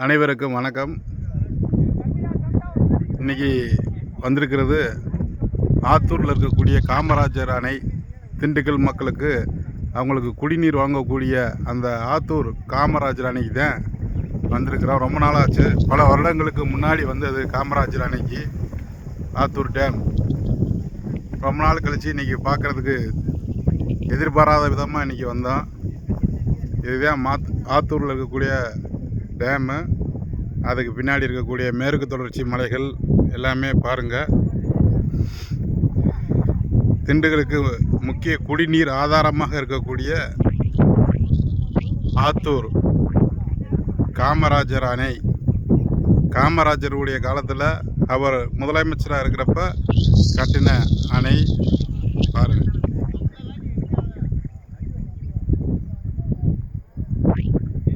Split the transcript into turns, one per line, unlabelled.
அனைவருக்கும் வணக்கம். இன்றைக்கி வந்திருக்கிறது ஆத்தூரில் இருக்கக்கூடிய காமராஜர் அணை. திண்டுக்கல் மக்களுக்கு அவங்களுக்கு குடிநீர் வாங்கக்கூடிய அந்த ஆத்தூர் காமராஜர் அணைக்கு தான் வந்திருக்கிறோம். ரொம்ப நாளாச்சு, பல வருடங்களுக்கு முன்னாடி வந்தது காமராஜர் அணைக்கு ஆத்தூர் டேம். ரொம்ப நாள் கழித்து இன்றைக்கி பார்க்குறதுக்கு எதிர்பாராத விதமாக இன்றைக்கி வந்தோம். இதுதான் ஆத்தூரில் இருக்கக்கூடிய டேமு. அதுக்கு பின்னாடி இருக்கக்கூடிய மேற்கு தொடர்ச்சி மலைகள் எல்லாமே பாருங்கள். திண்டுக்கலுக்கு முக்கிய குடிநீர் ஆதாரமாக இருக்கக்கூடிய ஆத்தூர் காமராஜர் அணை. காமராஜருடைய காலத்தில் அவர் முதலமைச்சராக இருக்கிறப்ப கட்டின அணை பாருங்கள்.